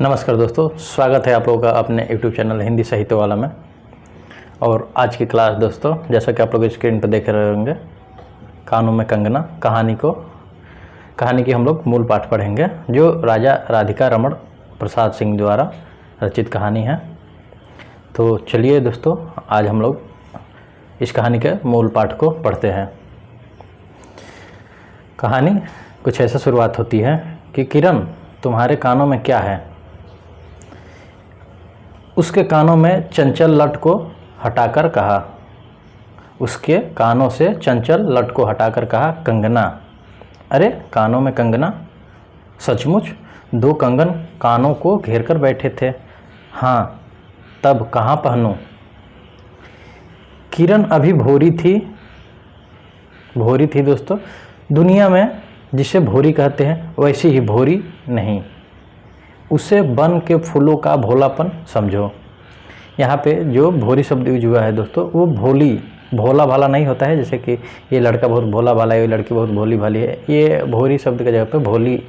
नमस्कार दोस्तों, स्वागत है आप लोगों का अपने YouTube चैनल हिंदी साहित्य वाला में। और आज की क्लास दोस्तों, जैसा कि आप लोग स्क्रीन पर देख रहे होंगे, कानों में कंगना कहानी की हम लोग मूल पाठ पढ़ेंगे, जो राजा राधिका रमण प्रसाद सिंह द्वारा रचित कहानी है। तो चलिए दोस्तों, आज हम लोग इस कहानी के मूल पाठ को पढ़ते हैं। कहानी कुछ ऐसा शुरुआत होती है कि किरण, तुम्हारे कानों में क्या है? उसके कानों में चंचल लट को हटाकर कहा। उसके कानों से चंचल लट को हटाकर कहा, कंगना। अरे, कानों में कंगना? सचमुच? दो कंगन कानों को घेर कर बैठे थे। हाँ, तब कहाँ पहनूं? किरण अभी भोरी थी दोस्तों। दुनिया में जिसे भोरी कहते हैं वैसी ही भोरी नहीं, उसे बन के फूलों का भोलापन समझो। यहाँ पे जो भोरी शब्द यूज हुआ है दोस्तों, वो भोला भाला नहीं होता है, जैसे कि ये लड़का बहुत भोला भाला है, ये लड़की बहुत भोली भाली है। ये भोरी शब्द की जगह पे भोली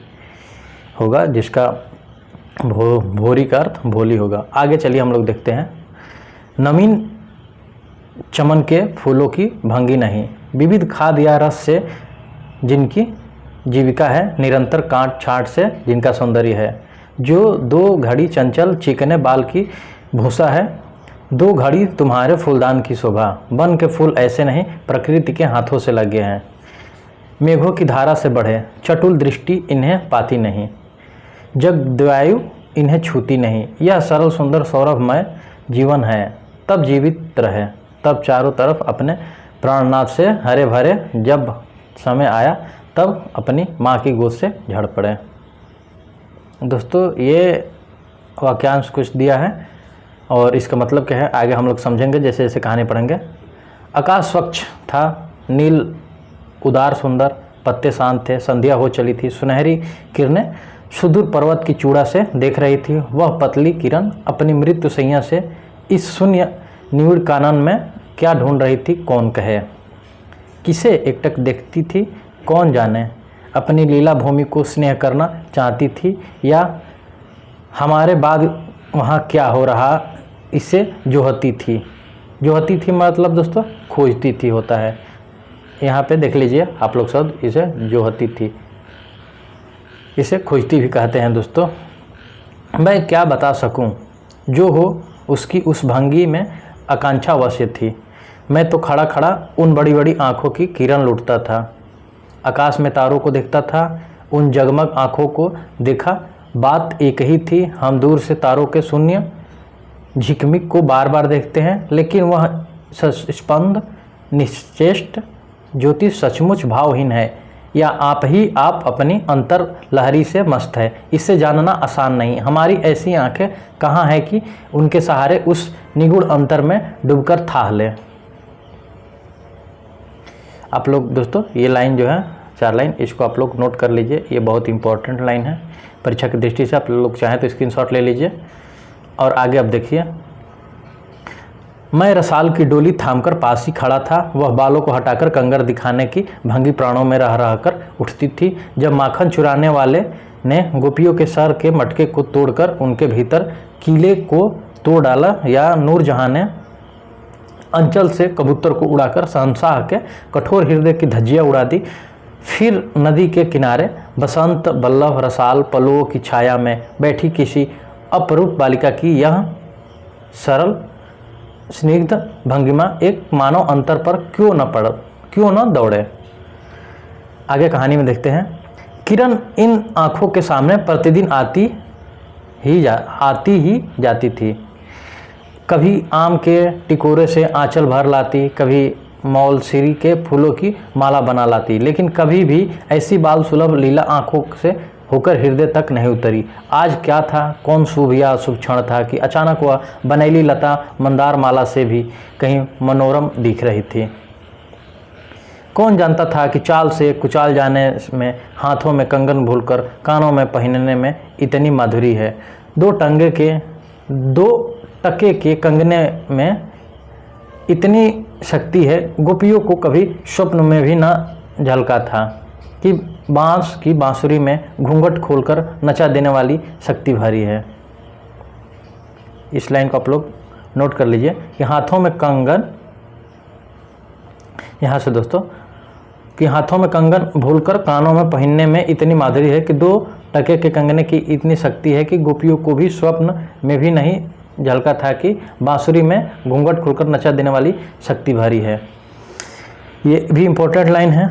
होगा, जिसका भोरी का अर्थ भोली होगा। आगे चलिए हम लोग देखते हैं। नवीन चमन के फूलों की भंगी नहीं, विविध खाद या रस से जिनकी जीविका है, निरंतर काट छाट से जिनका सौंदर्य है, जो दो घड़ी चंचल चिकने बाल की भूसा है, दो घड़ी तुम्हारे फूलदान की शोभा। बन के फूल ऐसे नहीं, प्रकृति के हाथों से लगे हैं, मेघों की धारा से बढ़े, चटुल दृष्टि इन्हें पाती नहीं, जगद्वायु इन्हें छूती नहीं। यह सरल सुंदर सौरभमय जीवन है, तब जीवित रहे, तब चारों तरफ अपने प्राणनाथ से हरे भरे, जब समय आया तब अपनी माँ की गोद से झड़ पड़े। दोस्तों, ये वाक्यांश कुछ दिया है और इसका मतलब क्या है आगे हम लोग समझेंगे जैसे जैसे कहानी पढ़ेंगे। आकाश स्वच्छ था, नील उदार सुंदर, पत्ते शांत थे, संध्या हो चली थी, सुनहरी किरणें सुदूर पर्वत की चूड़ा से देख रही थी। वह पतली किरण अपनी मृत्यु सैया से इस शून्य निविड़ कानन में क्या ढूंढ रही थी, कौन कहे? किसे एकटक देखती थी, कौन जाने? अपनी लीला भूमि को स्नेह करना चाहती थी, या हमारे बाद वहाँ क्या हो रहा इसे जोहती थी मतलब दोस्तों खोजती थी होता है। यहाँ पे देख लीजिए आप लोग शब्द, इसे जोहती थी, इसे खोजती भी कहते हैं दोस्तों। मैं क्या बता सकूं, जो हो उसकी उस भंगी में आकांक्षा अवश्य थी। मैं तो खड़ा खड़ा उन बड़ी बड़ी आँखों की किरण लूटता था, आकाश में तारों को देखता था, उन जगमग आँखों को देखा। बात एक ही थी, हम दूर से तारों के शून्य झिकमिक को बार बार देखते हैं, लेकिन वह स्पंद निश्चेष्ट ज्योति सचमुच भावहीन है, या आप अपनी अंतर लहरी से मस्त है। इससे जानना आसान नहीं। हमारी ऐसी आंखें कहाँ है कि उनके सहारे उस निगूढ़ अंतर में डूबकर थाह ले। आप लोग दोस्तों, ये लाइन जो है 4 लाइन, इसको आप लोग नोट कर लीजिए, ये बहुत इंपॉर्टेंट लाइन है परीक्षा की दृष्टि से। आप लोग चाहें तो स्क्रीनशॉट ले लीजिए। और आगे अब देखिए। मैं रसाल की डोली थामकर पास ही खड़ा था, वह बालों को हटाकर कंगर दिखाने की भंगी प्राणों में रह रहकर उठती थी। जब माखन चुराने वाले ने गोपियों के सर के मटके को तोड़कर उनके भीतर कीले को तोड़ डाला, या नूरजहां ने अंचल से कबूतर को उड़ाकर शहंशाह के कठोर हृदय की धज्जियाँ उड़ा दी, फिर नदी के किनारे बसंत बल्लभ रसाल पलों की छाया में बैठी किसी अपरूप बालिका की यह सरल स्निग्ध भंगिमा एक मानव अंतर पर क्यों न दौड़े। आगे कहानी में देखते हैं। किरण इन आँखों के सामने प्रतिदिन आती ही जाती थी। कभी आम के टिकोरे से आंचल भर लाती, कभी मौलसिरी के फूलों की माला बना लाती, लेकिन कभी भी ऐसी बाल सुलभ लीला आंखों से होकर हृदय तक नहीं उतरी। आज क्या था, कौन शुभ या अशुभ क्षण था कि अचानक वह बनैली लता मंदार माला से भी कहीं मनोरम दिख रही थी। कौन जानता था कि चाल से कुचाल जाने में, हाथों में कंगन भूलकर कानों में पहनने में इतनी माधुरी है। दो टके के कंगने में इतनी शक्ति है, गोपियों को कभी स्वप्न में भी न झलका था कि बांस की बांसुरी में घूंघट खोलकर नचा देने वाली शक्ति भारी है। इस लाइन को आप लोग नोट कर लीजिए कि हाथों में कंगन, यहाँ से दोस्तों, कि हाथों में कंगन भूलकर कानों में पहनने में इतनी माधुरी है कि 2 टके के कंगने की इतनी शक्ति है कि गोपियों को भी स्वप्न में भी नहीं झलका था कि बांसुरी में घूंघट खुलकर नचा देने वाली शक्ति भारी है। ये भी इम्पोर्टेंट लाइन है।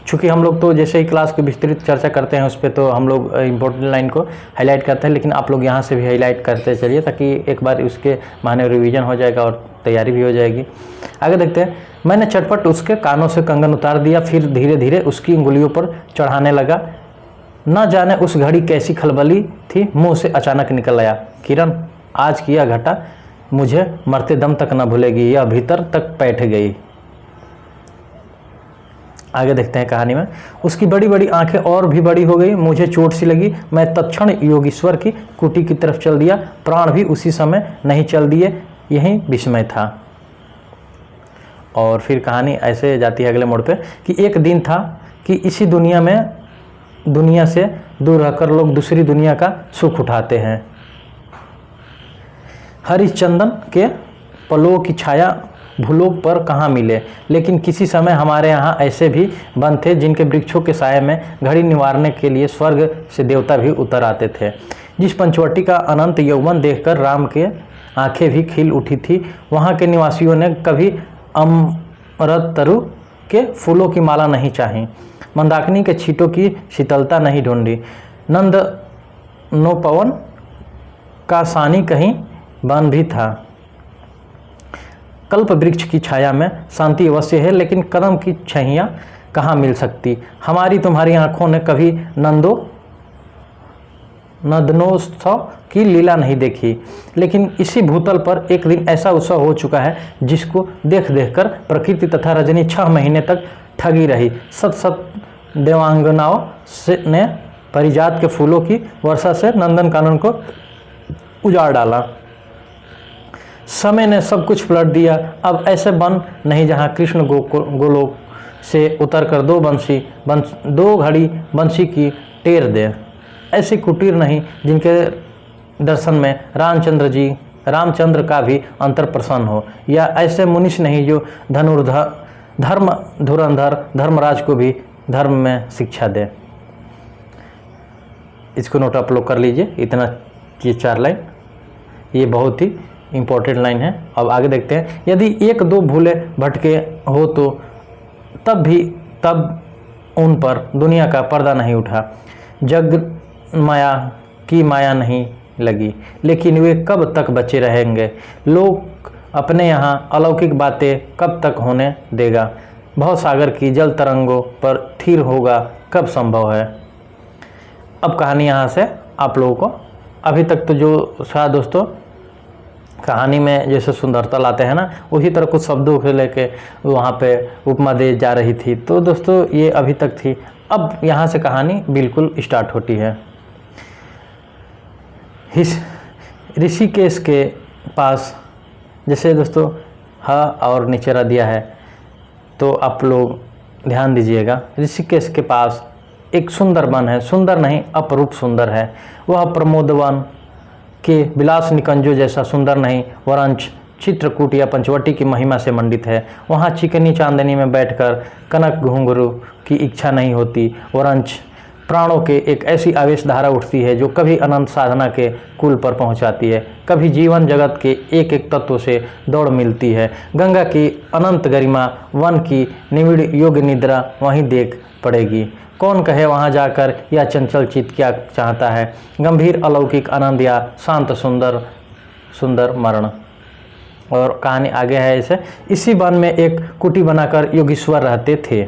चूँकि हम लोग तो जैसे ही क्लास की विस्तृत चर्चा करते हैं उस पर तो हम लोग इम्पोर्टेंट लाइन को हाईलाइट करते हैं, लेकिन आप लोग यहाँ से भी हाईलाइट करते चलिए ताकि एक बार उसके माने रिवीजन हो जाएगा और तैयारी भी हो जाएगी। आगे देखते हैं। मैंने चटपट उसके कानों से कंगन उतार दिया, फिर धीरे धीरे उसकी उंगलियों पर चढ़ाने लगा। न जाने उस घड़ी कैसी खलबली थी, मुंह से अचानक निकल आया, किरण आज की यह घटा मुझे मरते दम तक न भूलेगी, यह भीतर तक बैठ गई। आगे देखते हैं कहानी में। उसकी बड़ी बड़ी आंखें और भी बड़ी हो गई, मुझे चोट सी लगी, मैं तत्क्षण योगीश्वर की कुटी की तरफ चल दिया, प्राण भी उसी समय नहीं चल दिए, यही विस्मय था। और फिर कहानी ऐसे जाती है अगले मोड़ पे कि एक दिन था कि इसी दुनिया से दूर रहकर लोग दूसरी दुनिया का सुख उठाते हैं। हरिश्चंदन के पलों की छाया भूलोक पर कहाँ मिले, लेकिन किसी समय हमारे यहाँ ऐसे भी वन थे जिनके वृक्षों के साये में घड़ी निवारने के लिए स्वर्ग से देवता भी उतर आते थे। जिस पंचवटी का अनंत यौवन देखकर राम के आंखें भी खिल उठी थी, वहाँ के निवासियों ने कभी अमृततरु के फूलों की माला नहीं चाही, मंदाकिनी के छींटों की शीतलता नहीं ढूंढी, नंद नोपवन का सानी कहीं बन भी था। कल्प वृक्ष की छाया में शांति अवश्य है, लेकिन कदम की छैया कहाँ मिल सकती। हमारी तुम्हारी आंखों ने कभी नंदनोत्सव की लीला नहीं देखी, लेकिन इसी भूतल पर एक दिन ऐसा उत्सव हो चुका है जिसको देख देखकर प्रकृति तथा रजनी 6 महीने तक ठगी रही। सत देवांगनाओं ने परिजात के फूलों की वर्षा से नंदन कानन को उजाड़ डाला। समय ने सब कुछ पलट दिया। अब ऐसे वन नहीं जहाँ कृष्ण गोलोक से उतरकर 2 घड़ी बंसी की टेर दे। ऐसी कुटीर नहीं जिनके दर्शन में रामचंद्र का भी अंतर प्रसन्न हो, या ऐसे मुनीष नहीं जो धर्म धुरंधर धर्मराज को भी धर्म में शिक्षा दे। इसको नोट आप लोग कर लीजिए। इतना ये 4 लाइन, ये बहुत ही इम्पोर्टेंट लाइन है। अब आगे देखते हैं। यदि 1-2 भूले भटके हो तो तब उन पर दुनिया का पर्दा नहीं उठा, जग माया की माया नहीं लगी, लेकिन वे कब तक बचे रहेंगे। लोग अपने यहाँ अलौकिक बातें कब तक होने देगा। भवसागर की जल तरंगों पर स्थिर होगा कब संभव है। अब कहानी यहाँ से आप लोगों को अभी तक तो जो शायद दोस्तों कहानी में जैसे सुंदरता लाते हैं ना, उसी तरह कुछ शब्दों को लेके वहाँ पे उपमा दे जा रही थी। तो दोस्तों ये अभी तक थी। अब यहाँ से कहानी बिल्कुल स्टार्ट होती है। ऋषिकेश के पास, जैसे दोस्तों ह और नीचे दिया है तो आप लोग ध्यान दीजिएगा। ऋषिकेश के पास एक सुंदर वन है, सुंदर नहीं अपरूप सुंदर है। वह प्रमोदवन के विलास निकंजों जैसा सुंदर नहीं, वरंच चित्रकूट या पंचवटी की महिमा से मंडित है। वहाँ चिकनी चांदनी में बैठकर कनक घुंघरू की इच्छा नहीं होती, वरंच प्राणों के एक ऐसी आवेश धारा उठती है जो कभी अनंत साधना के कुल पर पहुंचाती है, कभी जीवन जगत के एक एक तत्व से दौड़ मिलती है। गंगा की अनंत गरिमा, वन की निविड़ योग निद्रा वहीं देख पड़ेगी। कौन कहे वहाँ जाकर यह चंचल चित्त क्या चाहता है, गंभीर अलौकिक आनंद या शांत सुंदर मरण। और कहानी आगे है ऐसे। इसी वन में एक कुटी बनाकर योगीश्वर रहते थे।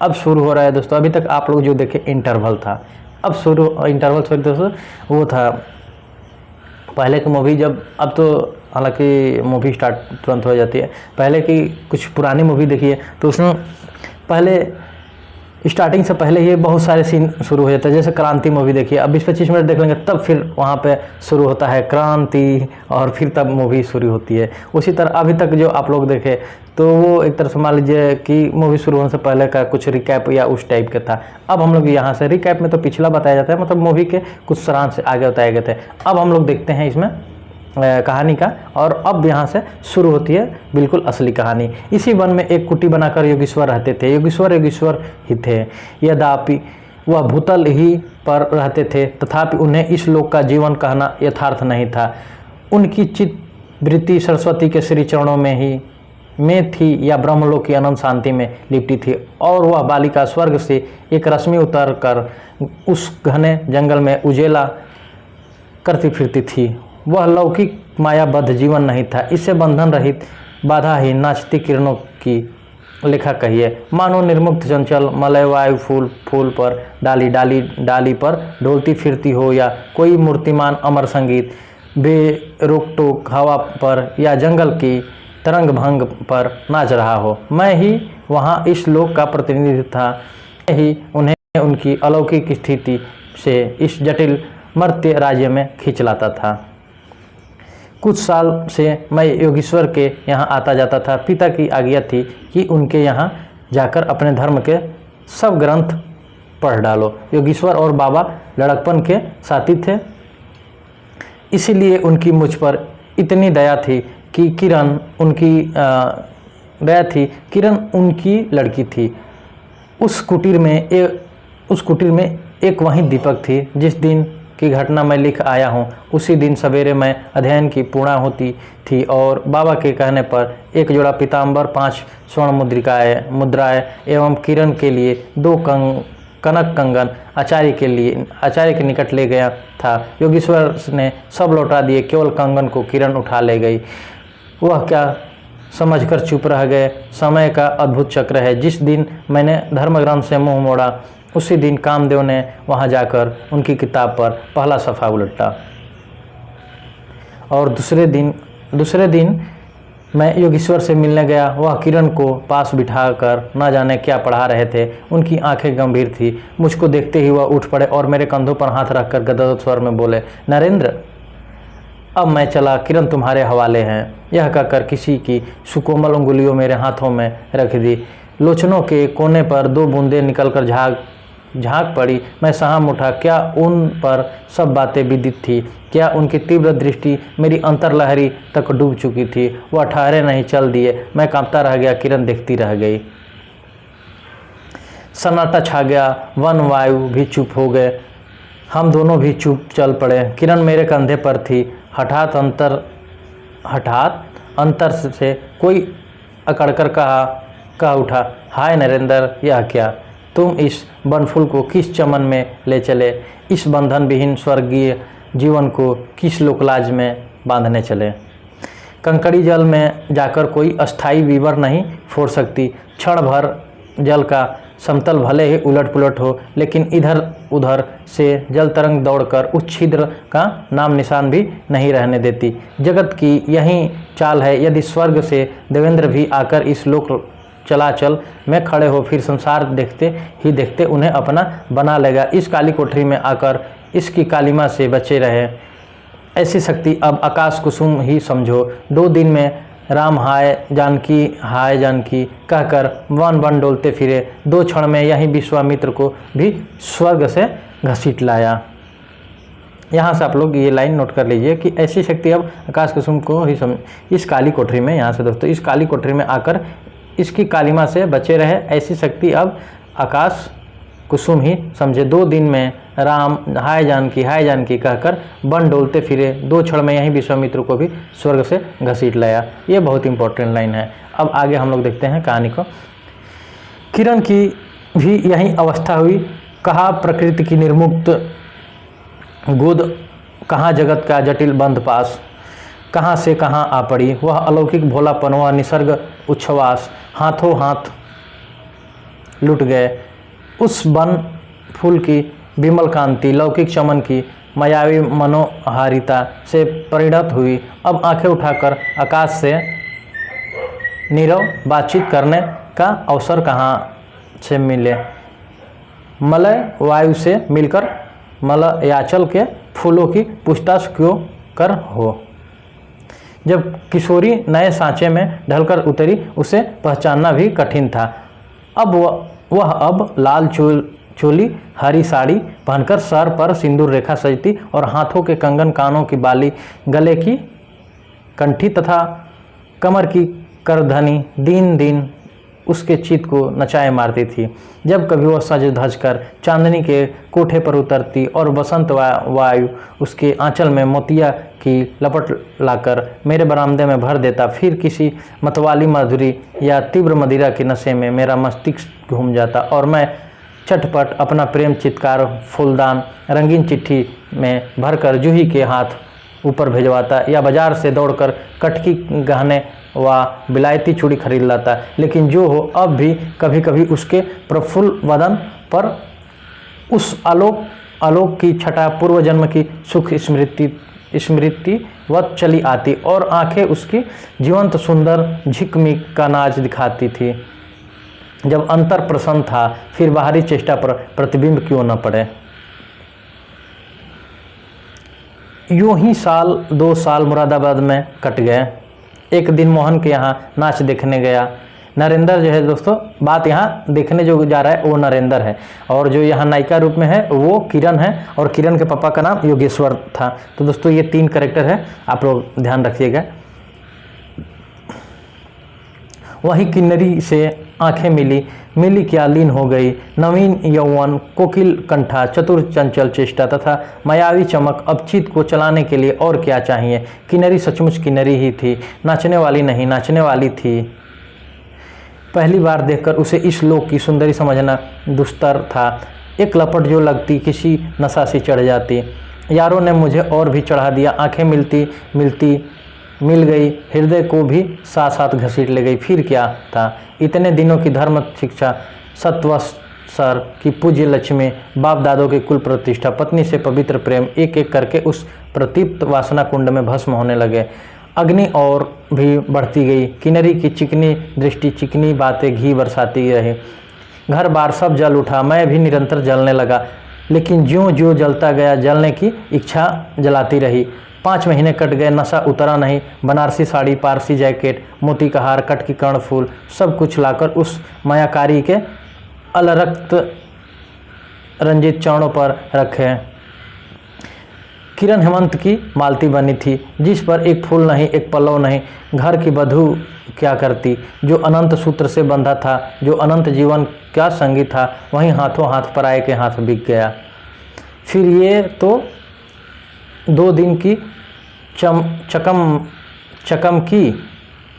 अब शुरू हो रहा है दोस्तों। अभी तक आप लोग जो देखे इंटरवल था, अब इंटरवल सॉरी दोस्तों वो था पहले की मूवी। जब अब तो हालांकि मूवी स्टार्ट तुरंत हो जाती है। पहले की कुछ पुरानी मूवी देखिए तो उसमें पहले स्टार्टिंग से पहले ही बहुत सारे सीन शुरू हो जाते हैं। जैसे क्रांति मूवी देखिए, अब 20-25 मिनट देख लेंगे तब फिर वहाँ पे शुरू होता है क्रांति, और फिर तब मूवी शुरू होती है। उसी तरह अभी तक जो आप लोग देखे तो वो एक तरह से मान लीजिए कि मूवी शुरू होने से पहले का कुछ रिकैप या उस टाइप का था। अब हम लोग यहाँ से रिकैप में तो पिछला बताया जाता है, मतलब मूवी के कुछ सारांश आगे बताए गए थे। अब हम लोग देखते हैं इसमें कहानी का। और अब यहाँ से शुरू होती है बिल्कुल असली कहानी। इसी वन में एक कुटी बनाकर योगीश्वर रहते थे। योगीश्वर ही थे, यद्यपि वह भूतल ही पर रहते थे, तथापि उन्हें इस लोक का जीवन कहना यथार्थ नहीं था। उनकी चित्तवृत्ति सरस्वती के श्री चरणों में थी या ब्रह्मलोक की अनंत शांति में लिपटी थी। और वह बालिका स्वर्ग से एक रश्मि उतर कर उस घने जंगल में उजेला करती फिरती थी। वह लौकिक मायाबद्ध जीवन नहीं था, इससे बंधन रहित बाधाहीन नाचती किरणों की लेखा कहिए, मानो निर्मुक्त चंचल मलय वायु फूल पर डाली पर डोलती फिरती हो, या कोई मूर्तिमान अमर संगीत बेरोक टोक हवा पर या जंगल की तरंग भंग पर नाच रहा हो। मैं ही वहाँ इस लोक का प्रतिनिधि था, मैं ही उन्हें उनकी अलौकिक स्थिति से इस जटिल मर्त्य राज्य में खींच लाता था। कुछ साल से मैं योगीश्वर के यहाँ आता जाता था। पिता की आज्ञा थी कि उनके यहाँ जाकर अपने धर्म के सब ग्रंथ पढ़ डालो। योगीश्वर और बाबा लड़कपन के साथी थे, इसीलिए उनकी मुझ पर इतनी दया थी कि किरण उनकी लड़की थी। उस कुटीर में एक वही दीपक थी। जिस दिन की घटना मैं लिख आया हूँ, उसी दिन सवेरे मैं अध्ययन की पूर्णा होती थी और बाबा के कहने पर एक जोड़ा पीताम्बर, 5 स्वर्ण मुद्राएं एवं किरण के लिए 2 कनक कंगन आचार्य के निकट ले गया था। योगीश्वर ने सब लौटा दिए, केवल कंगन को किरण उठा ले गई। वह क्या समझकर चुप रह गए। समय का अद्भुत चक्र है। जिस दिन मैंने धर्मग्रंथ से मुंह मोड़ा, उसी दिन कामदेव ने वहां जाकर उनकी किताब पर पहला सफ़ा उलटा। और दूसरे दिन मैं योगीश्वर से मिलने गया। वह किरण को पास बिठाकर न जाने क्या पढ़ा रहे थे। उनकी आंखें गंभीर थी। मुझको देखते ही वह उठ पड़े और मेरे कंधों पर हाथ रखकर गदगद स्वर में बोले, नरेंद्र, अब मैं चला, किरण तुम्हारे हवाले हैं। यह कहकर किसी की सुकोमल उंगलियों मेरे हाथों में रख दी। लोचनों के कोने पर 2 बूंदें निकलकर झांक पड़ी। मैं सहम उठा। क्या उन पर सब बातें विदित थी? क्या उनकी तीव्र दृष्टि मेरी अंतर्लहरी तक डूब चुकी थी? वह ठहरे नहीं, चल दिए। मैं कांपता रह गया, किरण देखती रह गई। सन्नाटा छा गया। वन वायु भी चुप हो गए। हम दोनों भी चुप चल पड़े। किरण मेरे कंधे पर थी। हठात अंतर से कोई अकड़कर कह उठा, हाय नरेंद्र, यह क्या? तुम इस बनफूल को किस चमन में ले चले? इस बंधन विहीन स्वर्गीय जीवन को किस लोकलाज में बांधने चले? कंकड़ी जल में जाकर कोई अस्थाई विवर नहीं फोड़ सकती। क्षण भर जल का समतल भले ही उलट पुलट हो, लेकिन इधर उधर से जल तरंग दौड़कर उस छिद्र का नाम निशान भी नहीं रहने देती। जगत की यही चाल है। यदि स्वर्ग से देवेंद्र भी आकर इस लोक चलाचल में खड़े हो, फिर संसार देखते उन्हें अपना बना लेगा। इस काली कोठरी में आकर इसकी कालिमा से बचे रहे। ऐसी शक्ति अब आकाश कुसुम ही समझो। 2 दिन में राम हाय जानकी कहकर वन डोलते फिरे। 2 क्षण में यही विश्वामित्र को भी स्वर्ग से घसीट लाया। यहाँ से आप लोग ये लाइन नोट कर लीजिए कि ऐसी शक्ति अब आकाश कुसुम को ही समझ। इस काली कोठरी में, यहाँ से दोस्तों, इस काली कोठरी में आकर इसकी कालिमा से बचे रहे। ऐसी शक्ति अब आकाश कुसुम ही समझे। 2 दिन में राम हाय जानकी कहकर वन डोलते फिरे। 2 क्षण में यही विश्वामित्र को भी स्वर्ग से घसीट लाया। ये बहुत इंपॉर्टेंट लाइन है। अब आगे हम लोग देखते हैं कहानी को। किरण की भी यही अवस्था हुई। कहाँ प्रकृति की निर्मुक्त गोद, कहाँ जगत का जटिल बंध पास, कहाँ से कहाँ आ पड़ी। वह अलौकिक भोलापन, वह निसर्ग उच्छ्वास हाथों हाथ लुट गए। उस वन फूल की विमल कांति, लौकिक चमन की मायावी मनोहारिता से परिणत हुई। अब आंखें उठाकर आकाश से नीरव बातचीत करने का अवसर कहाँ से मिले? मलय वायु से मिलकर मलयाचल के फूलों की पूछताछ क्यों कर हो? जब किशोरी नए सांचे में ढलकर उतरी, उसे पहचानना भी कठिन था। अब वह लाल चोली, हरी साड़ी पहनकर सर पर सिंदूर रेखा सजती और हाथों के कंगन, कानों की बाली, गले की कंठी तथा कमर की करधनी दिन दिन उसके चित्त को नचाए मारती थी। जब कभी वह सज धज कर चांदनी के कोठे पर उतरती और बसंत वायु उसके आंचल में मोतिया की लपट लाकर मेरे बरामदे में भर देता, फिर किसी मतवाली माधुरी या तीव्र मदिरा के नशे में मेरा मस्तिष्क घूम जाता और मैं चटपट अपना प्रेम चित्कार फूलदान रंगीन चिट्ठी में भरकर जूही के हाथ ऊपर भेजवाता या बाजार से दौड़कर कटकी गहने व बिलायती चूड़ी खरीद लाता। लेकिन जो हो, अब भी कभी कभी उसके प्रफुल्ल वदन पर उस आलोक की छटा पूर्व जन्म की सुख स्मृति वत चली आती और आंखें उसकी जीवंत सुंदर झिकमिक का नाच दिखाती थी। जब अंतर प्रसन्न था, फिर बाहरी चेष्टा पर प्रतिबिंब क्यों न पड़े। यूं ही 1-2 साल मुरादाबाद में कट गए। एक दिन मोहन के यहाँ नाच देखने गया। नरेंद्र जो है दोस्तों, बात यहाँ देखने जो जा रहा है वो नरेंद्र है, और जो यहाँ नायिका रूप में है वो किरण है, और किरण के पापा का नाम योगेश्वर था। तो दोस्तों ये 3 कैरेक्टर है, आप लोग ध्यान रखिएगा। वही किन्नरी से आंखें मिली क्या लीन हो गई। नवीन यौवन, कोकिल कंठा, चतुर चंचल चेष्टा तथा मायावी चमक, अब चित्त को चलाने के लिए और क्या चाहिए। किन्नरी सचमुच किन्नरी ही थी, नाचने वाली नहीं, नाचने वाली थी। पहली बार देखकर उसे इस लोक की सुंदरी समझना दुस्तर था। एक लपट जो लगती किसी नशा से चढ़ जाती। यारों ने मुझे और भी चढ़ा दिया। आंखें मिल गई, हृदय को भी साथ साथ घसीट ले गई। फिर क्या था, इतने दिनों की धर्म शिक्षा, सत्वसर की पूज्य लक्ष्मी, बाप दादों की कुल प्रतिष्ठा, पत्नी से पवित्र प्रेम, एक एक करके उस प्रतीप्त वासना कुंड में भस्म होने लगे। अग्नि और भी बढ़ती गई। किन्नरी की चिकनी दृष्टि, चिकनी बातें घी बरसाती रही। घर बार सब जल उठा, मैं भी निरंतर जलने लगा, लेकिन ज्यों ज्यों जलता गया जलने की इच्छा जलाती रही। 5 महीने कट गए, नशा उतरा नहीं। बनारसी साड़ी, पारसी जैकेट, मोती का हार, कट की कर्ण फूल, सब कुछ लाकर उस मायाकारी के अलरक्त रंजित चरणों पर रखे। किरण हेमंत की मालती बनी थी, जिस पर एक फूल नहीं, एक पल्लव नहीं। घर की बधू क्या करती, जो अनंत सूत्र से बंधा था, जो अनंत जीवन क्या संगी था, वहीं हाथों हाथ पराये के हाथ बिक गया। फिर ये तो 2 दिन की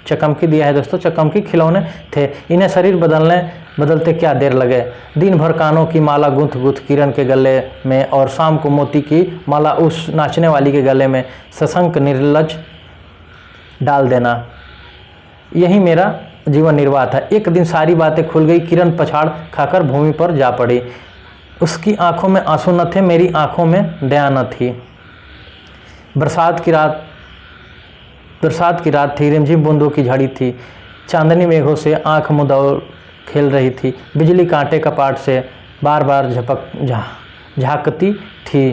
चकमकी दिया है दोस्तों, चकमकी खिलौने थे। इन्हें शरीर बदलते क्या देर लगे। दिन भर कानों की माला गुंथ किरण के गले में, और शाम को मोती की माला उस नाचने वाली के गले में सशंक निर्लज डाल देना। यही मेरा जीवन निर्वाह था। एक दिन सारी बातें खुल गई। किरण पछाड़ खाकर भूमि पर जा पड़ी। उसकी आंखों में आंसू न थे, मेरी आंखों में दया न थी। बरसात की रात थी, रिमझिम बूंदों की झड़ी थी। चांदनी मेघों से आंख मुदौल खेल रही थी। बिजली कांटे कपाट से बार बार झांकती थी।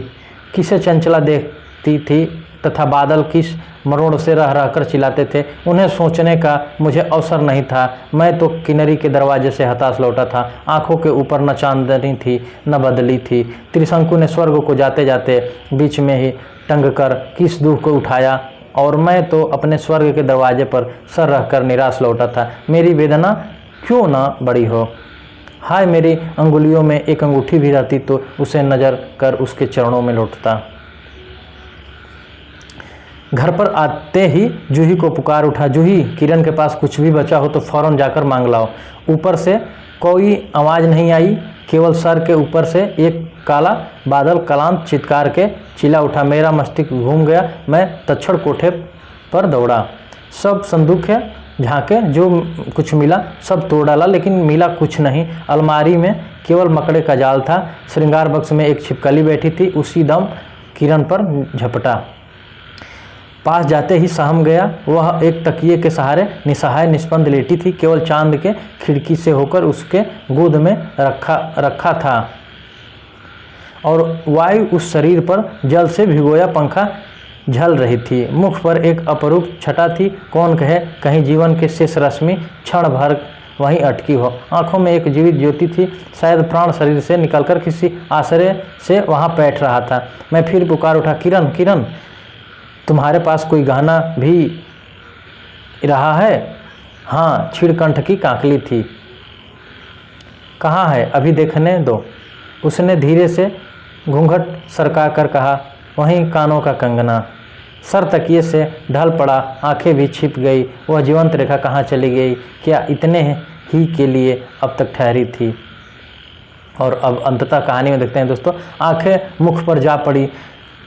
किसे चंचला देखती थी तथा बादल किस मरोड़ से रह रहकर चिल्लाते थे, उन्हें सोचने का मुझे अवसर नहीं था। मैं तो किन्नरी के दरवाजे से हताश लौटा था। आंखों के ऊपर न चांदनी थी न बदली थी। त्रिशंकु ने स्वर्ग को जाते जाते बीच में ही टंग कर किस दुख को उठाया, और मैं तो अपने स्वर्ग के दरवाजे पर सर रखकर निराश लौटा था। मेरी वेदना क्यों न बड़ी हो। हाय, मेरी अंगुलियों में एक अंगूठी भी रहती तो उसे नजर कर उसके चरणों में लौटता। घर पर आते ही जूही को पुकार उठा, जूही, किरण के पास कुछ भी बचा हो तो फौरन जाकर मांग लाओ। ऊपर से कोई आवाज़ नहीं आई, केवल सर के ऊपर से एक काला बादल कलांत चित्कार के चिल्ला उठा। मेरा मस्तिष्क घूम गया। मैं तत्क्षण कोठे पर दौड़ा। सब संदूक है झांके, जो कुछ मिला सब तोड़ डाला, लेकिन मिला कुछ नहीं। अलमारी में केवल मकड़े का जाल था। श्रृंगार बक्स में एक छिपकली बैठी थी। उसी दम किरण पर झपटा। पास जाते ही सहम गया। वह एक तकिए के सहारे निसहाय निस्पंद लेटी थी। केवल चांद के खिड़की से होकर उसके गोद में रखा था, और वायु उस शरीर पर जल से भिगोया पंखा झल रही थी। मुख पर एक अपरूप छटा थी। कौन कहे, कहीं जीवन के शेष रश्मि क्षण भर वहीं अटकी हो। आंखों में एक जीवित ज्योति थी। शायद प्राण शरीर से निकलकर किसी आश्रय से वहां बैठ रहा था। मैं फिर पुकार उठा, किरण, किरण, तुम्हारे पास कोई गहना भी रहा है? हाँ, क्षीणकंठ की काकली थी। कहाँ है? अभी देखने दो। उसने धीरे से घूंघट सरका कर कहा, वहीं कानों का कंगना। सर तकिए से ढल पड़ा, आंखें भी छिप गई। वह जीवंत रेखा कहाँ चली गई? क्या इतने ही के लिए अब तक ठहरी थी? और अब अंततः कहानी में देखते हैं दोस्तों, आंखें मुख पर जा पड़ी।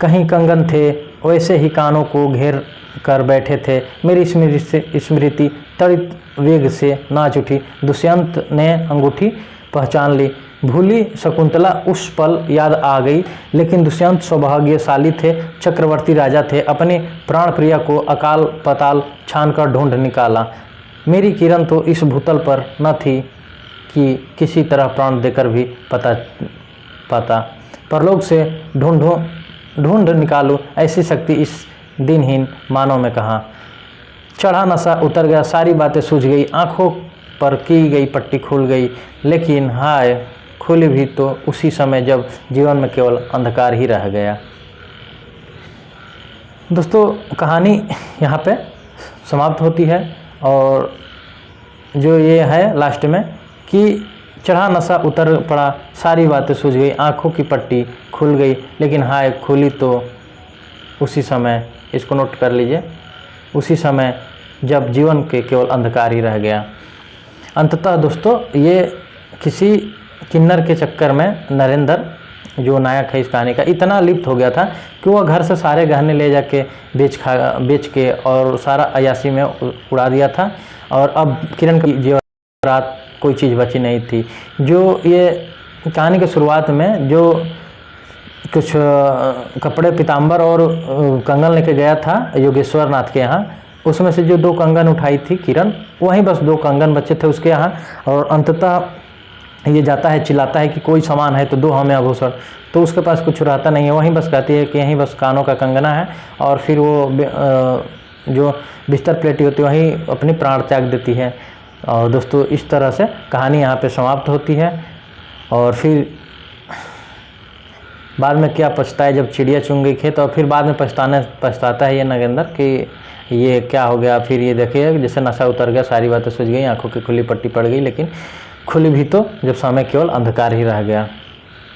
कहीं कंगन थे, वैसे ही कानों को घेर कर बैठे थे। मेरी स्मृति त्वरित वेग से नाच उठी। दुष्यंत ने अंगूठी पहचान ली। भूली शकुंतला उस पल याद आ गई। लेकिन दुष्यंत सौभाग्यशाली थे, चक्रवर्ती राजा थे। अपने प्राण प्रिया को अकाल पताल छानकर ढूंढ निकाला। मेरी किरण तो इस भूतल पर न थी कि किसी तरह प्राण देकर भी पाता। परलोक से ढूंढ निकालूं, ऐसी शक्ति इस दिनहीन मानव में कहाँ। चढ़ा नशा उतर गया, सारी बातें सूझ गई। आंखों पर की गई पट्टी खुल गई। लेकिन हाय, खुली भी तो उसी समय जब जीवन में केवल अंधकार ही रह गया। दोस्तों, कहानी यहाँ पे समाप्त होती है। और जो ये है लास्ट में कि चढ़ा नशा उतर पड़ा, सारी बातें सूझ गई। आंखों की पट्टी खुल गई। लेकिन हाय, खुली तो उसी समय, इसको नोट कर लीजिए, उसी समय जब जीवन के केवल अंधकार ही रह गया। अंततः दोस्तों, ये किसी किन्नर के चक्कर में नरेंद्र, जो नायक है इस कहानी का, इतना लिप्त हो गया था कि वह घर से सारे गहने ले जाके बेच के और सारा अयासी में उड़ा दिया था। और अब किरण की जेवरात कोई चीज़ बची नहीं थी। जो ये कहानी के शुरुआत में जो कुछ कपड़े, पीताम्बर और कंगन लेके गया था योगेश्वर नाथ के यहाँ, उसमें से जो 2 कंगन उठाई थी किरण, वहीं बस 2 कंगन बचे थे उसके यहाँ। और अंततः ये जाता है, चिल्लाता है कि कोई सामान है तो दो हमें आभूषण। तो उसके पास कुछ रहता नहीं है, वहीं बस कहती है कि यहीं बस कानों का कंगना है। और फिर वो जो बिस्तर प्लेटी होती है वहीं अपनी प्राण त्याग देती है। और दोस्तों, इस तरह से कहानी यहाँ पे समाप्त होती है। और फिर बाद में क्या पछताए जब चिड़िया चुन गई खेत, और फिर बाद में पछताता है ये नागेंद्र कि ये क्या हो गया। फिर ये देखिए, जैसे नशा उतर गया, सारी बातें सूझ गई, आंखों की खुली पट्टी पड़ गई, लेकिन खुली भी तो जब समय केवल अंधकार ही रह गया।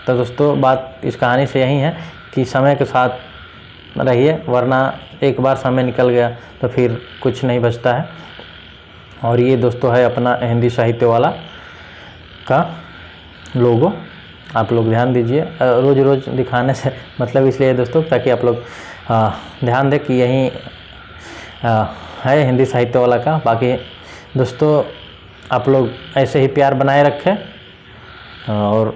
तो दोस्तों, बात इस कहानी से यही है कि समय के साथ रहिए, वरना एक बार समय निकल गया तो फिर कुछ नहीं बचता है। और ये दोस्तों है अपना हिंदी साहित्य वाला का लोगो। आप लोग ध्यान दीजिए, रोज़ रोज़ दिखाने से मतलब इसलिए दोस्तों, ताकि आप लोग ध्यान दें कि यही है हिंदी साहित्य वाला का। बाकी दोस्तों, आप लोग ऐसे ही प्यार बनाए रखें और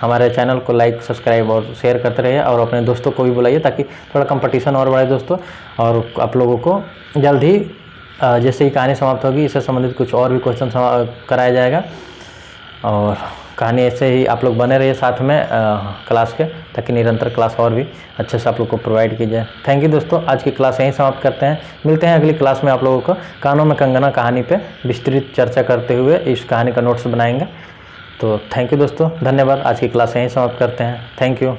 हमारे चैनल को लाइक, सब्सक्राइब और शेयर करते रहिए। और अपने दोस्तों को भी बुलाइए ताकि थोड़ा कंपटीशन और बढ़े दोस्तों। और आप लोगों को जल्द ही जैसे ही कहानी समाप्त होगी, इससे संबंधित कुछ और भी क्वेश्चन कराया जाएगा। और कहानी ऐसे ही आप लोग बने रहिए साथ में क्लास के, ताकि निरंतर क्लास और भी अच्छे से आप लोग को प्रोवाइड की जाए। थैंक यू दोस्तों, आज की क्लास यहीं समाप्त करते हैं। मिलते हैं अगली क्लास में, आप लोगों को कानों में कंगना कहानी पे विस्तृत चर्चा करते हुए इस कहानी का नोट्स बनाएंगे। तो थैंक यू दोस्तों, धन्यवाद। आज की क्लास यहीं समाप्त करते हैं। Thank you.